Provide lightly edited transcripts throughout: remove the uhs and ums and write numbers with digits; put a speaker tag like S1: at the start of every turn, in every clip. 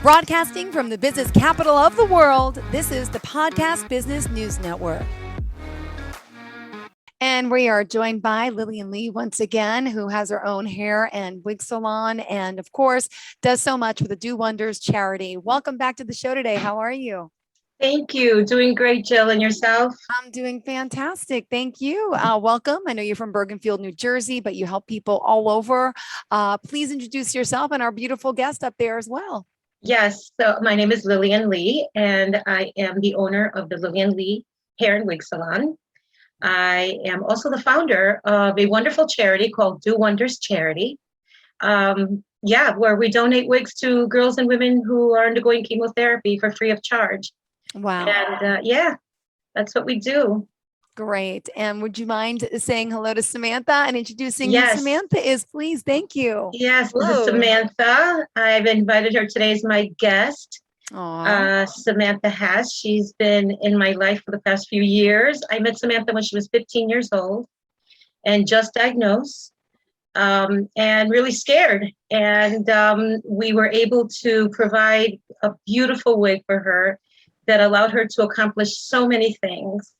S1: Broadcasting from the business capital of the world, this is the Podcast Business News Network. And we are joined by Lillian Lee once again, who has her own hair and wig salon and, of course, does so much with the Do Wonders charity. Welcome back to the show today. How are you?
S2: Thank you. Doing great, Jill. And yourself?
S1: I'm doing fantastic. Thank you. Welcome. I know you're from Bergenfield, New Jersey, but you help people all over. Please introduce yourself and our beautiful guest up there as well.
S2: Yes. So my name is Lillian Lee, and I am the owner of the Lillian Lee Hair and Wig Salon. I am also the founder of a wonderful charity called Do Wonders Charity. Where we donate wigs to girls and women who are undergoing chemotherapy for free of charge.
S1: Wow.
S2: And that's what we do.
S1: Great. And would you mind saying hello to Samantha and introducing who
S2: Yes.
S1: Samantha is, please? Thank you.
S2: Yes, this is Samantha. I've invited her today as my guest. Samantha has. She's been in my life for the past few years. I met Samantha when she was 15 years old and just diagnosed and really scared. And we were able to provide a beautiful wig for her that allowed her to accomplish so many things.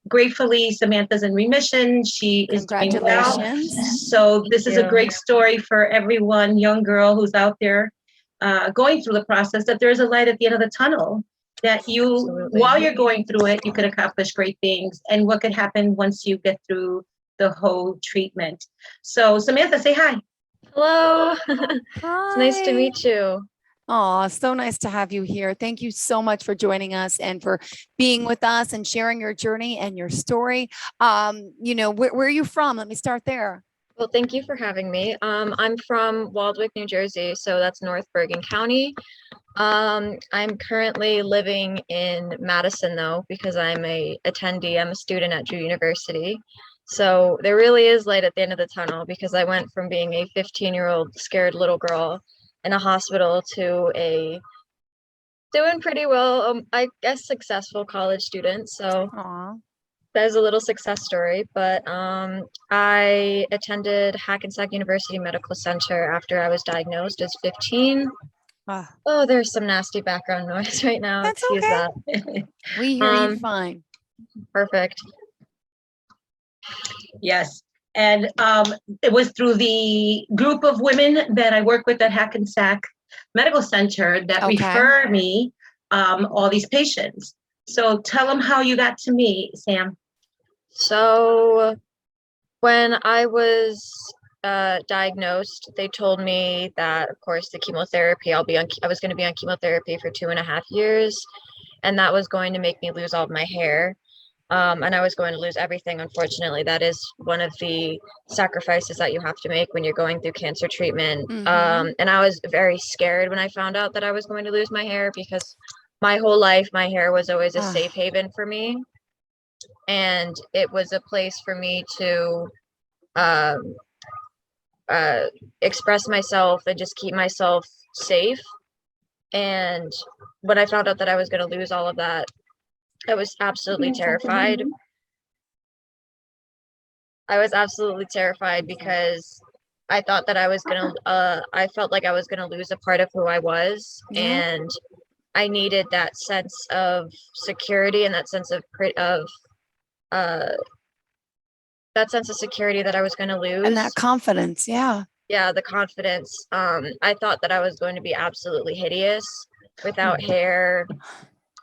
S2: Gratefully, Samantha's in remission. She is doing well. So this is a great story for everyone, young girl who's out there going through the process, that there is a light at the end of the tunnel, that while you're going through it, you can accomplish great things, and what could happen once you get through the whole treatment. So Samantha, say hi.
S3: Hello.
S1: Hi.
S3: It's nice to meet you.
S1: Oh, so nice to have you here. Thank you so much for joining us and for being with us and sharing your journey and your story. Where are you from? Let me start there.
S3: Well, thank you for having me. I'm from Waldwick, New Jersey, so that's North Bergen County. I'm currently living in Madison, though, because I'm a attendee. I'm a student at Drew University. So there really is light at the end of the tunnel, because I went from being a 15-year-old scared little girl in a hospital to a doing pretty well, I guess, successful college student. So there's a little success story. But I attended Hackensack University Medical Center after I was diagnosed as 15. Oh, there's some nasty background noise right now.
S1: That's
S3: Excuse
S1: okay.
S3: that.
S1: We hear you fine.
S3: Perfect.
S2: Yes. And it was through the group of women that I work with at Hackensack Medical Center that refer me all these patients. So tell them how you got to me, Sam.
S3: So when I was diagnosed, they told me that, of course, the chemotherapy, I was going to be on chemotherapy for 2.5 years, and that was going to make me lose all of my hair. And I was going to lose everything. Unfortunately, that is one of the sacrifices that you have to make when you're going through cancer treatment. And I was very scared when I found out that I was going to lose my hair, because my whole life, my hair was always a safe haven for me. And it was a place for me to express myself and just keep myself safe. And when I found out that I was going to lose all of that, I was absolutely terrified. I was absolutely terrified because I thought that I was going to, I felt like I was going to lose a part of who I was. And I needed that sense of security and that sense of security that I was going to lose.
S1: And that confidence. Yeah.
S3: Yeah. The confidence. I thought that I was going to be absolutely hideous without hair,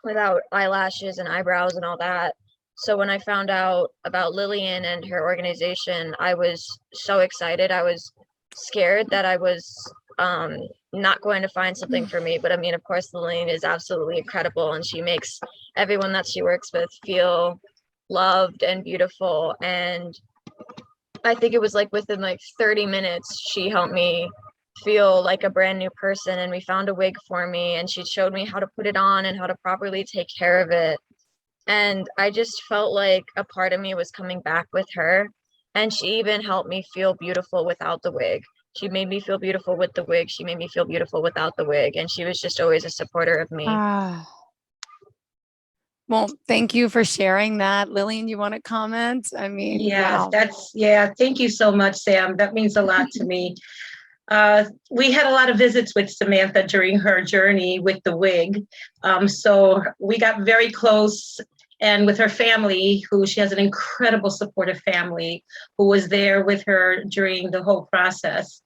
S3: without eyelashes and eyebrows and all that. So when I found out about Lillian and her organization, I was so excited. I was scared that I was not going to find something for me. But I mean, of course, Lillian is absolutely incredible, and she makes everyone that she works with feel loved and beautiful. And I think it was like within like 30 minutes, she helped me feel like a brand new person, and we found a wig for me, and she showed me how to put it on and how to properly take care of it. And I just felt like a part of me was coming back with her, and she even helped me feel beautiful without the wig. She made me feel beautiful with the wig, she made me feel beautiful without the wig, and she was just always a supporter of me.
S1: Well, thank you for sharing that. Lillian, you want to comment? I mean,
S2: yes,
S1: wow.
S2: Thank you so much, Sam. That means a lot to me. We had a lot of visits with Samantha during her journey with the wig. So we got very close, and with her family, who she has an incredible supportive family who was there with her during the whole process.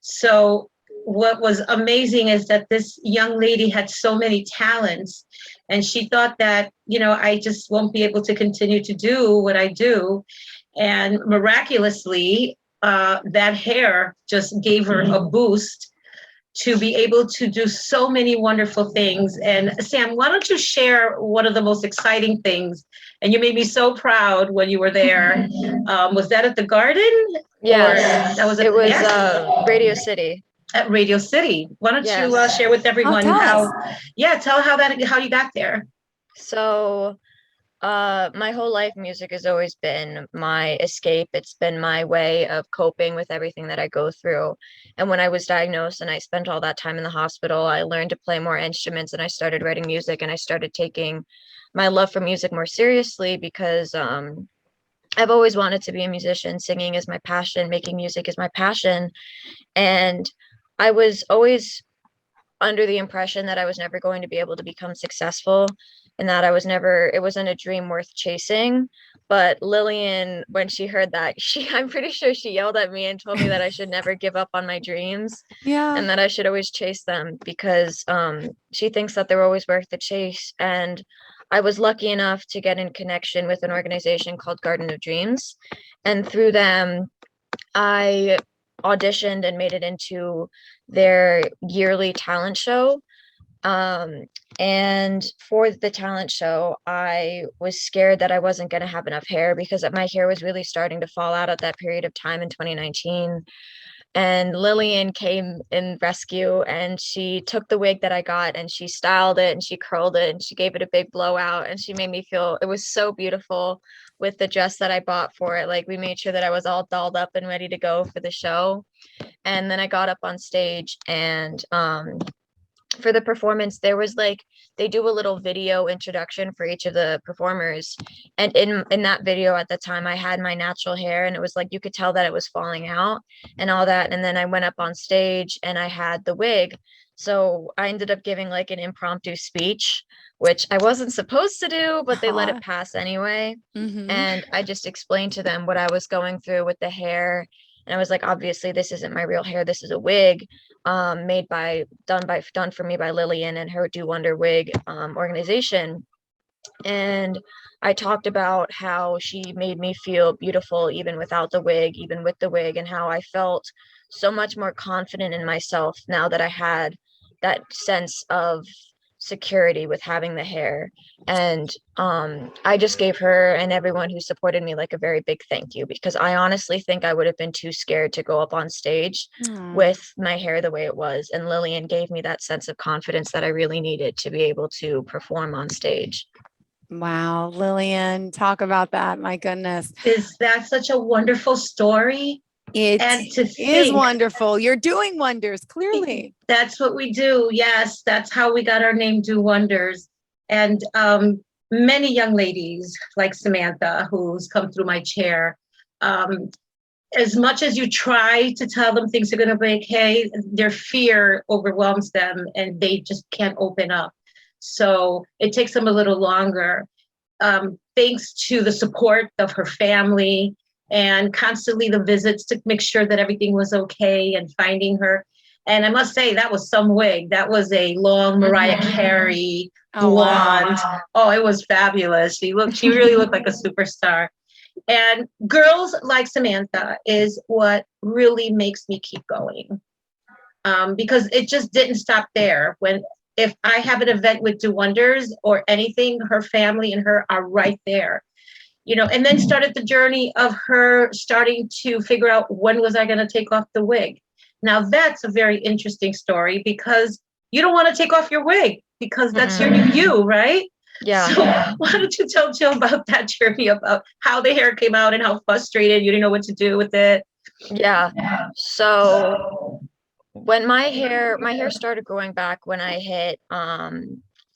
S2: So what was amazing is that this young lady had so many talents, and she thought that, I just won't be able to continue to do what I do. And miraculously, that hair just gave her a boost to be able to do so many wonderful things. And Sam, why don't you share one of the most exciting things? And you made me so proud when you were there. Was that at the Garden?
S3: Yes,
S2: That was
S3: it was Radio City.
S2: At Radio City. Why don't you share with everyone
S1: tell
S2: how you got there?
S3: So my whole life, music has always been my escape. It's been my way of coping with everything that I go through. And when I was diagnosed and I spent all that time in the hospital, I learned to play more instruments and I started writing music, and I started taking my love for music more seriously because I've always wanted to be a musician. Singing is my passion, making music is my passion. And I was always under the impression that I was never going to be able to become successful, and that it wasn't a dream worth chasing. But Lillian, when she heard that, I'm pretty sure she yelled at me and told me that I should never give up on my dreams.
S1: Yeah.
S3: And that I should always chase them because she thinks that they're always worth the chase. And I was lucky enough to get in connection with an organization called Garden of Dreams. And through them, I auditioned and made it into their yearly talent show. And for the talent show, I was scared that I wasn't going to have enough hair because my hair was really starting to fall out at that period of time in 2019. And Lillian came in rescue, and she took the wig that I got and she styled it and she curled it and she gave it a big blowout, and she made me feel it was so beautiful with the dress that I bought for it. Like, we made sure that I was all dolled up and ready to go for the show. And then I got up on stage, and for the performance, there was they do a little video introduction for each of the performers. And in that video at the time, I had my natural hair, and it was you could tell that it was falling out and all that. And then I went up on stage and I had the wig. So I ended up giving an impromptu speech, which I wasn't supposed to do, but they let it pass anyway. And I just explained to them what I was going through with the hair. And I was like, obviously, this isn't my real hair. This is a wig done for me by Lillian and her Do Wonder Wig organization. And I talked about how she made me feel beautiful even without the wig, even with the wig, and how I felt so much more confident in myself now that I had that sense of security with having the hair. And I just gave her and everyone who supported me a very big thank you, because I honestly think I would have been too scared to go up on stage with my hair the way it was. And Lillian gave me that sense of confidence that I really needed to be able to perform on stage.
S1: Wow, Lillian, talk about that. My goodness.
S2: Is that such a wonderful story?
S1: It is wonderful. You're doing wonders, clearly.
S2: That's what we do. Yes, that's how we got our name, Do Wonders. And many young ladies like Samantha, who's come through my chair, as much as you try to tell them things are going to be okay, their fear overwhelms them and they just can't open up. So it takes them a little longer. Thanks to the support of her family and constantly the visits to make sure that everything was okay and finding her. And I must say, that was some wig. That was a long Mariah Carey blonde. Wow. Oh, it was fabulous. She really looked like a superstar. And girls like Samantha is what really makes me keep going. Because it just didn't stop there. If I have an event with Do Wonders or anything, her family and her are right there. And then started the journey of her starting to figure out when was I going to take off the wig. Now that's a very interesting story, because you don't want to take off your wig because that's your new you, right?
S3: Yeah.
S2: So why don't you tell Jill about that journey, about how the hair came out and how frustrated you didn't know what to do with it?
S3: Yeah. So when my hair started growing back when I hit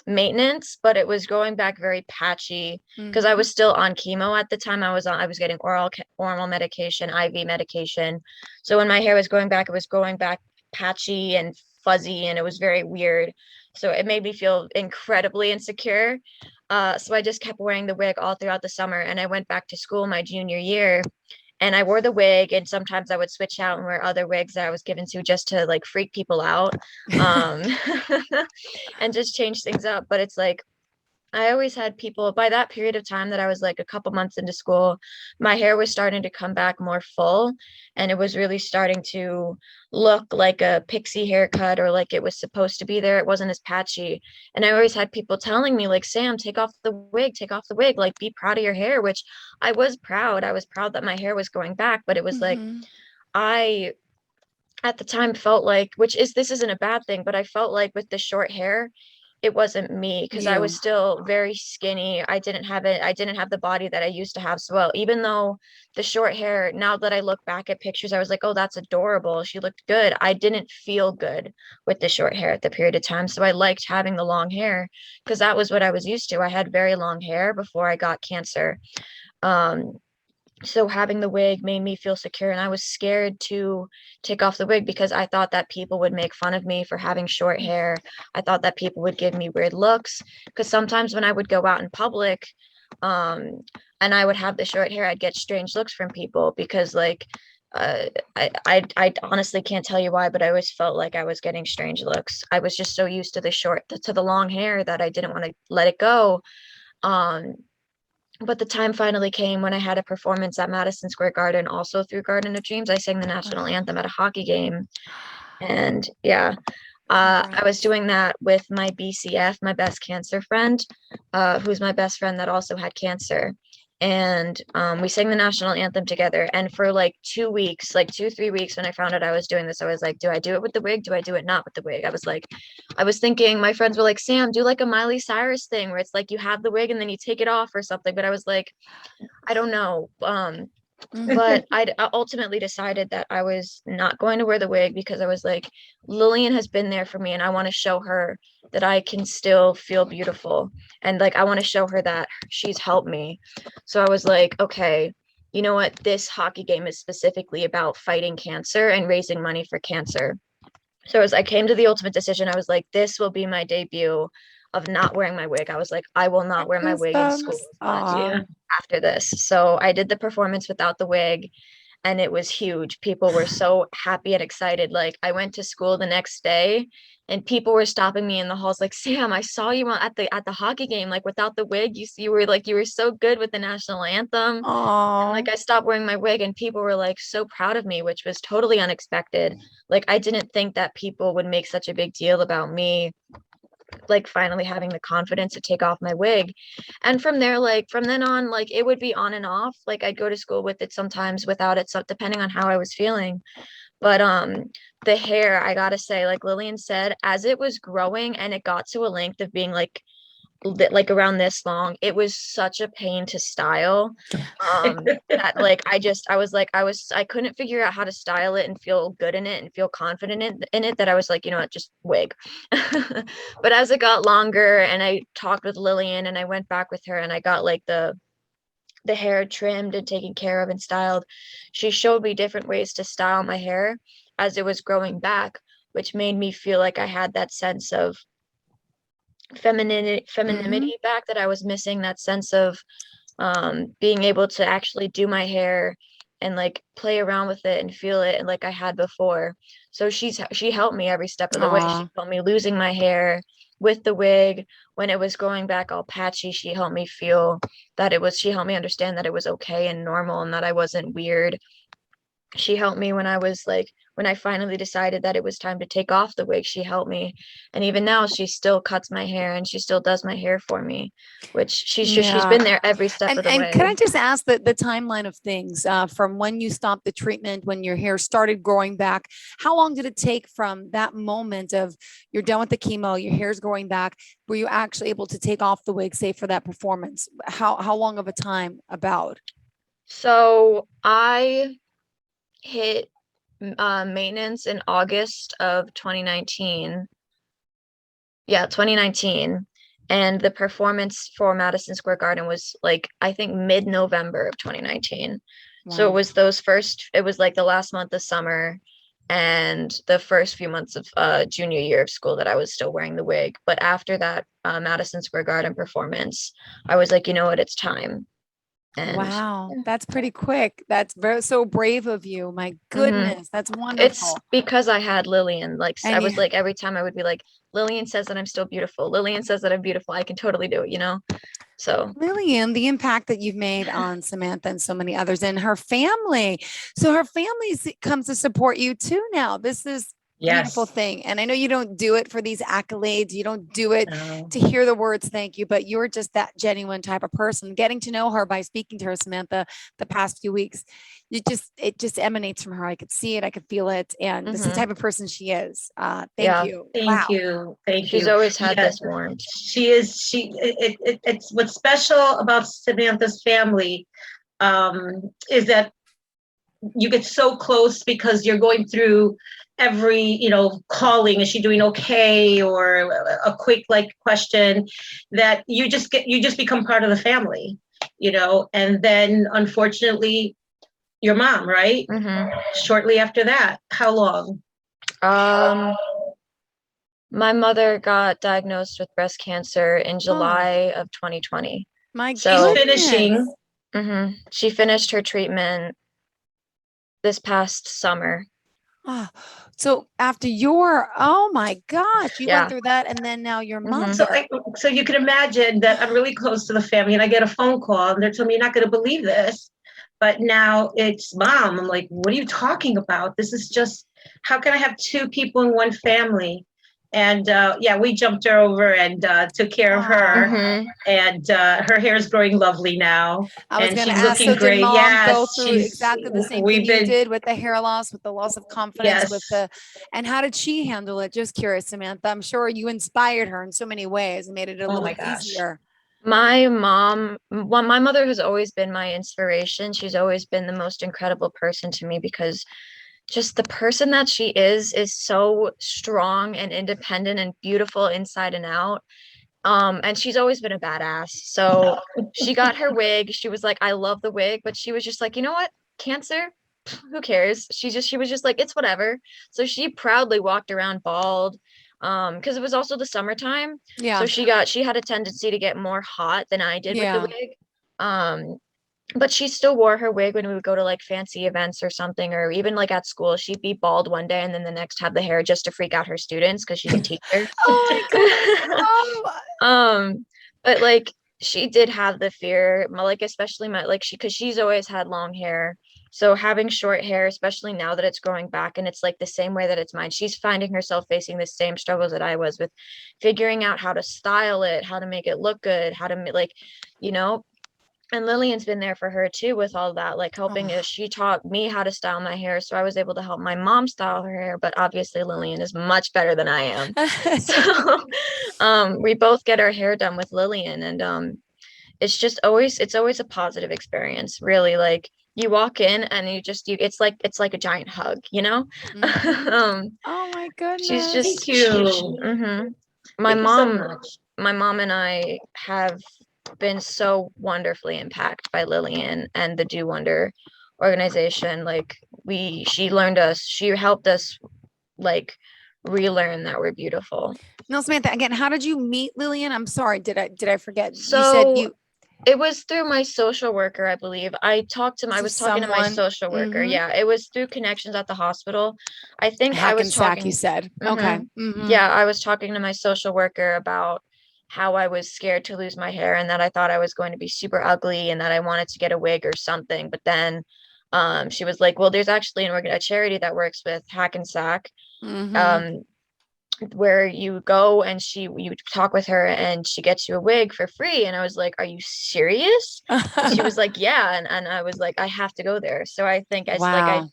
S3: maintenance, but it was going back very patchy because I was still on chemo at the time. I was getting oral medication, IV medication. So when my hair was going back, it was going back patchy and fuzzy, and it was very weird. So it made me feel incredibly insecure. So I just kept wearing the wig all throughout the summer, and I went back to school my junior year, and I wore the wig, and sometimes I would switch out and wear other wigs that I was given to just to like freak people out, um, and just change things up. But it's like I always had people by that period of time that I was like a couple months into school, my hair was starting to come back more full, and it was really starting to look like a pixie haircut, or like it was supposed to be there. It wasn't as patchy. And I always had people telling me like, Sam, take off the wig, take off the wig, like be proud of your hair, which I was proud. I was proud that my hair was going back, but it was like
S1: Mhm.
S3: I at the time felt like, which is this isn't a bad thing, but I felt like with the short hair, it wasn't me because I was
S1: You.
S3: still very skinny. I didn't have it. I didn't have the body that I used to have. So well, even though the short hair, now that I look back at pictures, I was like, oh, that's adorable. She looked good. I didn't feel good with the short hair at the period of time. So I liked having the long hair because that was what I was used to. I had very long hair before I got cancer. Um, so having the wig made me feel secure, and I was scared to take off the wig because I thought that people would make fun of me for having short hair. I thought that people would give me weird looks because sometimes when I would go out in public, um and I would have the short hair, I'd get strange looks from people because like I honestly can't tell you why, but I always felt like I was getting strange looks. I was just so used to the to the long hair that I didn't want to let it go. um but the time finally came when I had a performance at Madison Square Garden, also through Garden of Dreams. I sang the national anthem at a hockey game. And yeah, I was
S1: Congrats.
S3: doing that with my BCF, my best cancer friend, who's my best friend that also had cancer. And we sang the national anthem together. And for like 2 weeks, like 2, 3 weeks, when I found out I was doing this, I was like, do I do it with the wig? Do I do it not with the wig? I was like, I was thinking, my friends were like, Sam, do like a Miley Cyrus thing where it's like you have the wig and then you take it off or something. But I was like, I don't know. But I ultimately decided that I was not going to wear the wig because I was like, Lillian has been there for me, and I want to show her that I can still feel beautiful. And like, I want to show her that she's helped me. So I was like, okay, you know what? This hockey game is specifically about fighting cancer and raising money for cancer. So as I came to the ultimate decision, I was like, this will be my debut of not wearing my wig. I was like, I will not wear my wig in school
S1: Goosebumps.
S3: much
S1: Aw.
S2: Yeah.
S3: after this. So I did the performance without the wig, and it was huge. People were so happy and excited. Like I went to school the next day, and people were stopping me in the halls like, Sam, I saw you at the hockey game, like without the wig. You were like, you were so good with the national anthem. And
S1: Aw.
S3: like I stopped wearing my wig, and people were like so proud of me, which was totally unexpected. Like I didn't think that people would make such a big deal about me like finally having the confidence to take off my wig. And from there, like from then on, like it would be on and off. Like I'd go to school with it sometimes, without it, so depending on how I was feeling. But the hair, I gotta say, like Lillian said, as it was growing and it got to a length of being like around this long, it was such a pain to style. That like I couldn't figure out how to style it and feel good in it and feel confident in it, that I was like, you know what, just wig. But as it got longer and I talked with Lillian and I went back with her and I got like the hair trimmed and taken care of and styled, she showed me different ways to style my hair as it was growing back, which made me feel like I had that sense of
S1: Mhm.
S3: femininity back that I was missing, that sense of being able to actually do my hair and like play around with it and feel it and like I had before. So she helped me every step of the way. She
S1: Aw.
S3: helped me losing my hair with the wig when it was growing back all patchy. She helped me feel that it was, she helped me understand that it was okay and normal and that I wasn't weird. She helped me when I was like, when I finally decided that it was time to take off the wig, she helped me. And even now she still cuts my hair and she still does my hair for me, which she's
S1: Yeah.
S3: been there every step of the
S1: And can I
S3: way.
S1: just ask the timeline of things from when you stopped the treatment, when your hair started growing back? How long did it take from that moment of you're done with the chemo, your hair's growing back? Were you actually able to take off the wig, say for that performance? How long of a time about?
S3: So I hit maintenance in August of 2019. Yeah, 2019. And the performance for Madison Square Garden was like, I think mid-November of 2019. So it
S1: Wow.
S3: was it was like the last month of summer. and the first few months of junior year of school that I was still wearing the wig. But after that Madison Square Garden performance, I was like, you know what, it's time. And
S1: Wow, that's pretty quick. That's so brave of you. My
S3: mhm.
S1: goodness, that's
S3: It's
S1: wonderful.
S3: because I had Lillian. Like I
S1: And
S3: was
S1: you,
S3: like, every time I would be like, Lillian says that I'm still beautiful. Lillian says that I'm beautiful. I can totally do it, you know? So
S1: Lillian, the impact that you've made on Samantha and so many others and her family. So her family comes to support you too now. This is a beautiful
S2: Yes.
S1: thing. And I know you don't do it for these accolades. You don't do it
S2: No.
S1: to hear the words thank you, but you're just that genuine type of person. Getting to know her by speaking to her, Samantha, the past few weeks, it just emanates from her. I could see it, I could feel it. And this is the
S3: mhm.
S1: type of person she is. Thank
S3: Yeah,
S1: you.
S2: Thank
S1: Wow.
S2: you. Thank
S3: she's
S2: you.
S3: always had
S2: Yeah,
S3: this warmth.
S2: it's what's special about Samantha's family is that you get so close because you're going through every, calling, is she doing okay? Or a quick like question that you just become part of the family, and then unfortunately your mom, right?
S3: Mhm.
S2: Shortly after that, how long?
S3: Um, my mother got diagnosed with breast cancer in
S1: Oh,
S3: July of 2020.
S1: my
S2: She's
S3: So,
S2: finishing.
S1: goodness.
S3: she finished her treatment this past summer.
S1: Oh, so after your, oh my gosh, you went
S3: Yeah.
S1: through that and then now your
S3: Mhm.
S2: So,
S1: mother.
S2: so you can imagine that I'm really close to the family, and I get a phone call, and they're telling me, "You're not going to believe this, but now it's mom." I'm like, "What are you talking about? This is just, how can I have two people in one family?" And yeah, we jumped her over and took care of her,
S3: Mhm.
S2: and her hair is growing lovely now,
S1: I was
S2: and
S1: going to
S2: she's
S1: ask,
S2: looking
S1: so did
S2: great.
S1: mom go
S2: Yes,
S1: through exactly the same thing
S2: we've
S1: you
S2: been,
S1: did with the hair loss, with the loss of confidence, with
S2: yes.
S1: the, and how did she handle it? Just curious, Samantha. I'm sure you inspired her in so many ways and made it a
S2: Oh
S1: little
S2: my gosh.
S1: easier.
S3: My mother has always been my inspiration. She's always been the most incredible person to me because just the person that she is so strong and independent and beautiful inside and out. And she's always been a badass. So she got her wig. She was like, I love the wig, but she was just like, you know what? Cancer? Who cares? She was just like, it's whatever. So she proudly walked around bald. Because it was also the summertime. So
S1: Yeah.
S3: she had a tendency to get more hot than I did with the
S1: Yeah.
S3: wig. Um, but she still wore her wig when we would go to like fancy events or something, or even like at school, she'd be bald one day and then the next have the hair just to freak out her students because she's a teacher.
S1: Oh my goodness. Oh,
S3: Um, but like she did have the fear, like especially my like she because she's always had long hair. So having short hair, especially now that it's growing back and it's like the same way that it's mine, she's finding herself facing the same struggles that I was with figuring out how to style it, how to make it look good, how to like, you know, and Lillian's been there for her too with all that, like helping
S1: oh.
S3: us. She taught me how to style my hair, so I was able to help my mom style her hair, but obviously Lillian is much better than I am. So we both get our hair done with Lillian, and it's always a positive experience, really. Like you walk in and you it's like a giant hug, you know?
S1: Mhm.
S3: um
S1: Oh my
S3: she's
S1: goodness.
S2: Thank
S3: just
S2: you.
S3: my
S2: Thank you so
S3: mom
S2: much.
S3: my mom and I have been so wonderfully impacted by Lillian and the Do Wonder organization. Like she helped us like relearn that we're beautiful.
S1: No, Samantha, again, how did you meet Lillian? I'm sorry. Did I forget? You said
S3: So
S1: you
S3: it was through my social worker, I believe. I
S1: to
S3: was talking to my
S1: someone.
S3: social worker.
S1: Mm-hmm.
S3: Yeah, it was through connections at the hospital. I think I was
S1: Hackensack, you
S3: talking,
S1: said. Okay.
S3: hmm
S1: Mm-hmm.
S3: yeah, I was talking to my social worker about how I was scared to lose my hair and that I thought I was going to be super ugly and that I wanted to get a wig or something. But then she was like, well, there's actually a charity that works with Hackensack.
S1: Mm-hmm.
S3: Um, where you go and you talk with her and she gets you a wig for free. And I was like, are you serious? And she was like, yeah. And I was like, I have to go there. So I think as like
S1: Wow.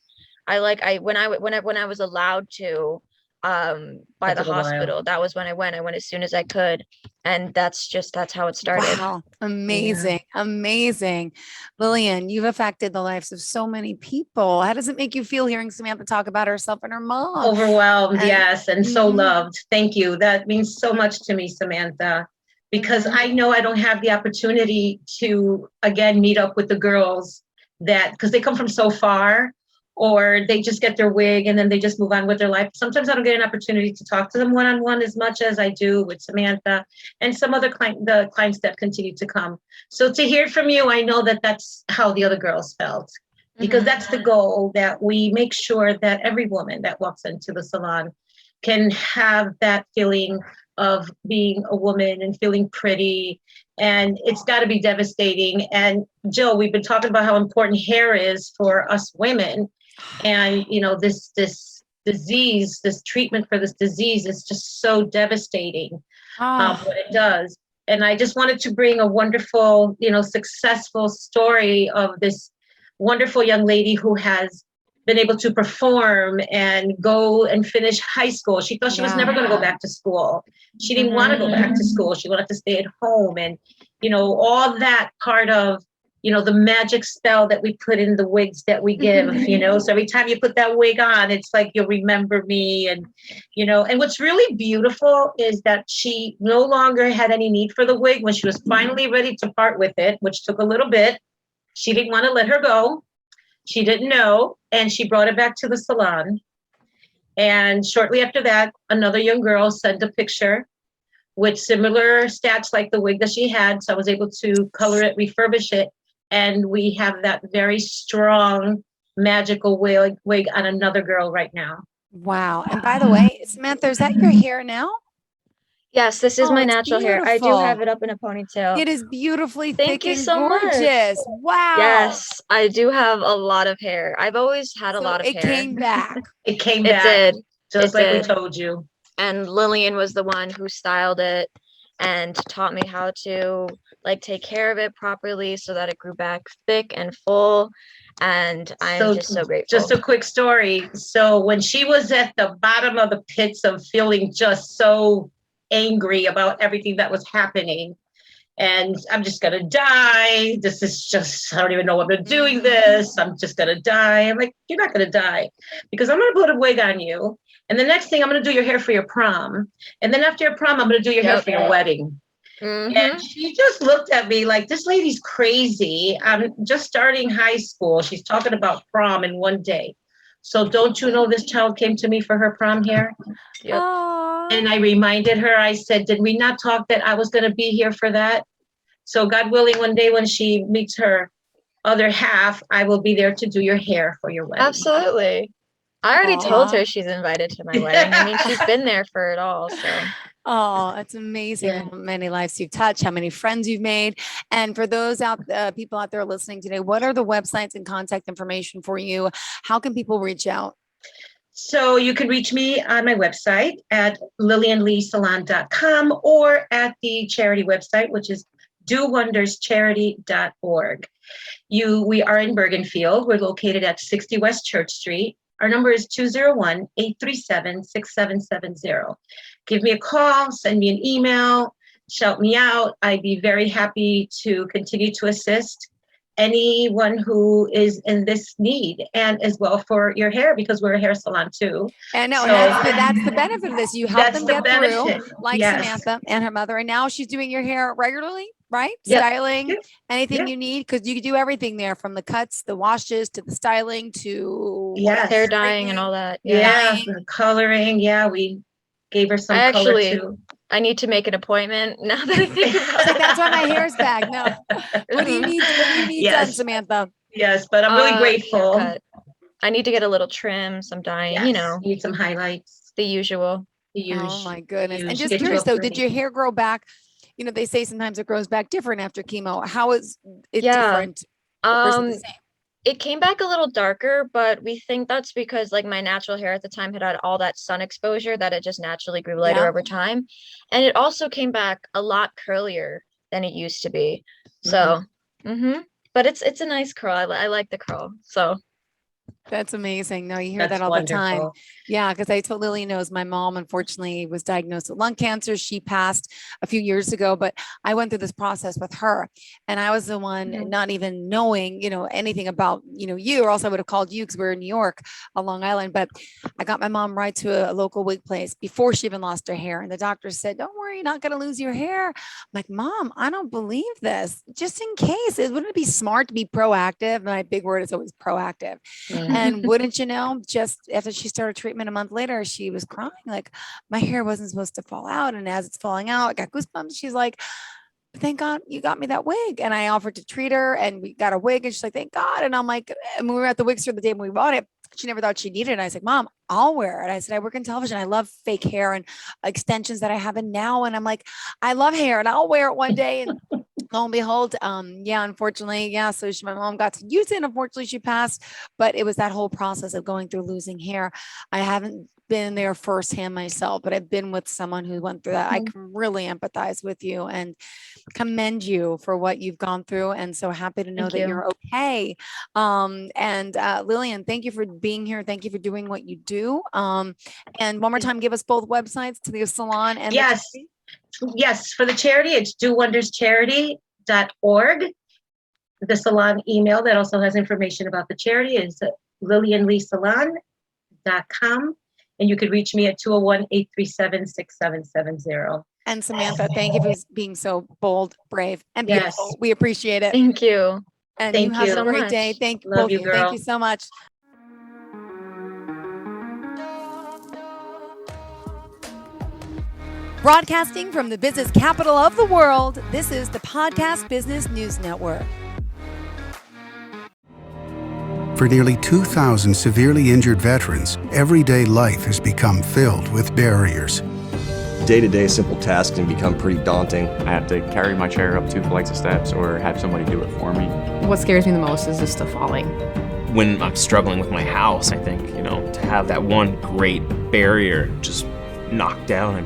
S3: I like I when I was allowed to by
S2: That
S3: the
S2: took a while.
S3: hospital, that was when I went as soon as I could. And that's how it started.
S1: Wow.
S2: Yeah.
S1: Amazing. Amazing. Lillian, you've affected the lives of so many people. How does it make you feel hearing Samantha talk about herself and her mom?
S2: Overwhelmed,
S1: And
S2: yes, and so
S1: mhm,
S2: loved. Thank you. That means so much to me, Samantha, because
S3: Mhm.
S2: I know I don't have the opportunity to again meet up with the girls, that because they come from so far, or they just get their wig and then they just move on with their life. Sometimes I don't get an opportunity to talk to them one-on-one as much as I do with Samantha and some other the clients that continue to come. So to hear from you, I know that that's how the other girls felt, because that's the goal, that we make sure that every woman that walks into the salon can have that feeling of being a woman and feeling pretty. And it's got to be devastating. And Jill, we've been talking about how important hair is for us women. And, you know, this disease, this treatment for this disease is just so devastating, what it does. And I just wanted to bring a wonderful, you know, successful story of this wonderful young lady who has been able to perform and go and finish high school. She thought she was never going to go back to school. She didn't want to go back to school. She wanted to stay at home. And, you know, all that part of, you know, the magic spell that we put in the wigs that we give, you know, so every time you put that wig on, it's like, you'll remember me. And, you know, and what's really beautiful is that she no longer had any need for the wig when she was finally ready to part with it, which took a little bit. She didn't want to let her go. She didn't know. And she brought it back to the salon. And shortly after that, another young girl sent a picture with similar stats like the wig that she had. So I was able to color it, refurbish it. And we have that very strong, magical wig on another girl right now.
S1: Wow. And by the way, Samantha, is that your hair now?
S3: Yes, this is my natural hair. I do have
S1: beautiful.
S3: it up in a ponytail.
S1: It is beautifully
S3: Thank
S1: thick
S3: you
S1: and
S3: so much.
S1: gorgeous. Wow.
S3: Yes, I do have a lot of hair. I've always had a
S1: So
S3: lot of
S1: it
S3: hair.
S1: came back.
S2: It came
S3: It
S2: back.
S3: did.
S2: Just
S3: It
S2: like
S3: did.
S2: we told you.
S3: And Lillian was the one who styled it and taught me how to like take care of it properly so that it grew back thick and full. And I'm just so grateful.
S2: Just a quick story. So when she was at the bottom of the pits of feeling just so angry about everything that was happening, and I'm just gonna die. This is just, I don't even know what I'm doing this. I'm just gonna die. I'm like, you're not gonna die, because I'm gonna put a wig on you. And the next thing, I'm gonna do your hair for your prom. And then after your prom, I'm gonna do your hair for your wedding. And she just looked at me like, this lady's crazy. I'm just starting high school. She's talking about prom in one day. So don't you know this child came to me for her prom hair?
S3: Yep.
S2: And I reminded her, I said, did we not talk that I was going to be here for that? So God willing, one day when she meets her other half, I will be there to do your hair for your wedding.
S3: Absolutely. I already told her she's invited to my wedding. I mean, she's been there for it all. So.
S1: Oh, it's amazing how many lives you've touched, how many friends you've made. And for those people out there listening today, what are the websites and contact information for you? How can people reach out?
S2: So you can reach me on my website at lillianleesalon.com or at the charity website, which is dowonderscharity.org. We are in Bergenfield. We're located at 60 West Church Street. Our number is 201-837-6770. Give me a call, send me an email, shout me out. I'd be very happy to continue to assist anyone who is in this need, and as well for your hair, because we're a hair salon too.
S1: And no, that's the benefit of this. You help them get through, like Samantha and her mother. And now she's doing your hair regularly, right?
S2: Yep.
S1: Styling, anything you need, because you can do everything there, from the cuts, the washes, to the styling, to
S3: hair dyeing and all that.
S2: The coloring. Yeah, we gave her some color too.
S3: I need to make an appointment now that I think about it.
S1: That's why my hair's back. No. What do you need done, Samantha?
S2: Yes, but I'm really grateful.
S3: I need to get a little trim, some dyeing, you know.
S2: Need some highlights.
S3: The usual.
S1: Oh my goodness. And just curious though, did your hair grow back? You know, they say sometimes it grows back different after chemo. How is it different? Or is it the same?
S3: It came back a little darker, but we think that's because like my natural hair at the time had all that sun exposure that it just naturally grew lighter over time. And it also came back a lot curlier than it used to be. So, but it's a nice curl. I like the curl. So.
S1: That's amazing. No, you hear that all the time. Yeah, because I told Lily knows my mom, unfortunately, was diagnosed with lung cancer. She passed a few years ago, but I went through this process with her, and I was the one not even knowing, you know, anything about, you know, you, or else I would have called you because we were in New York on Long Island. But I got my mom right to a local wig place before she even lost her hair. And the doctor said, don't worry, you're not going to lose your hair. I'm like, Mom, I don't believe this. Just in case, wouldn't it be smart to be proactive? My big word is always proactive. And wouldn't you know, just after she started treatment a month later, she was crying, like, my hair wasn't supposed to fall out. And as it's falling out, I got goosebumps. She's like, thank God you got me that wig. And I offered to treat her and we got a wig. And she's like, thank God. And I'm like, and we were at the wig store the day when we bought it. She never thought she needed it. And I was like, Mom, I'll wear it. I said, I work in television. I love fake hair and extensions that I have in now. And I'm like, I love hair and I'll wear it one day. And lo and behold, unfortunately, so my mom got to use it. And unfortunately, she passed. But it was that whole process of going through losing hair. I haven't been there firsthand myself, but I've been with someone who went through that. I can really empathize with you and commend you for what you've gone through. And so happy to know that you're okay. And Lillian, thank you for being here. Thank you for doing what you do. And one more time, give us both websites to the salon and
S2: yes. Yes, for the charity, it's dowonderscharity.org. The salon email that also has information about the charity is lillianleesalon.com. And you could reach me at 201-837-6770.
S1: And Samantha, thank you for being so bold, brave, and beautiful.
S2: Yes.
S1: We appreciate it.
S3: Thank you.
S1: And
S2: Thank
S1: you have
S2: you
S1: a great
S3: much.
S1: day. Thank
S2: Love
S1: both
S2: you,
S1: of you.
S2: girl.
S1: Thank you so much. Broadcasting from the business capital of the world, this is the Podcast Business News Network.
S4: For nearly 2,000 severely injured veterans, everyday life has become filled with barriers.
S5: Day-to-day simple tasks can become pretty daunting.
S6: I have to carry my chair up 2 flights of steps or have somebody do it for me.
S7: What scares me the most is just the falling.
S8: When I'm struggling with my house, I think, to have that one great barrier just knocked down,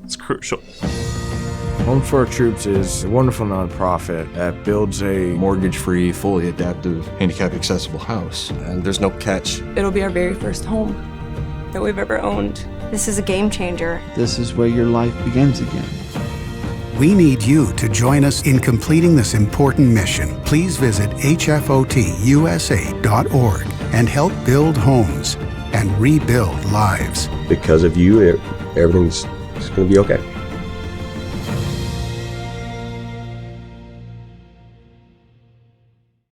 S8: it's crucial.
S9: Home for Our Troops is a wonderful nonprofit that builds a
S5: Mortgage-free, fully adaptive, handicap-accessible house. And there's no catch.
S10: It'll be our very first home that we've ever owned.
S11: This is a game changer.
S12: This is where your life begins again.
S4: We need you to join us in completing this important mission. Please visit hfotusa.org and help build homes and rebuild lives.
S5: Because of you, everything's going to be okay.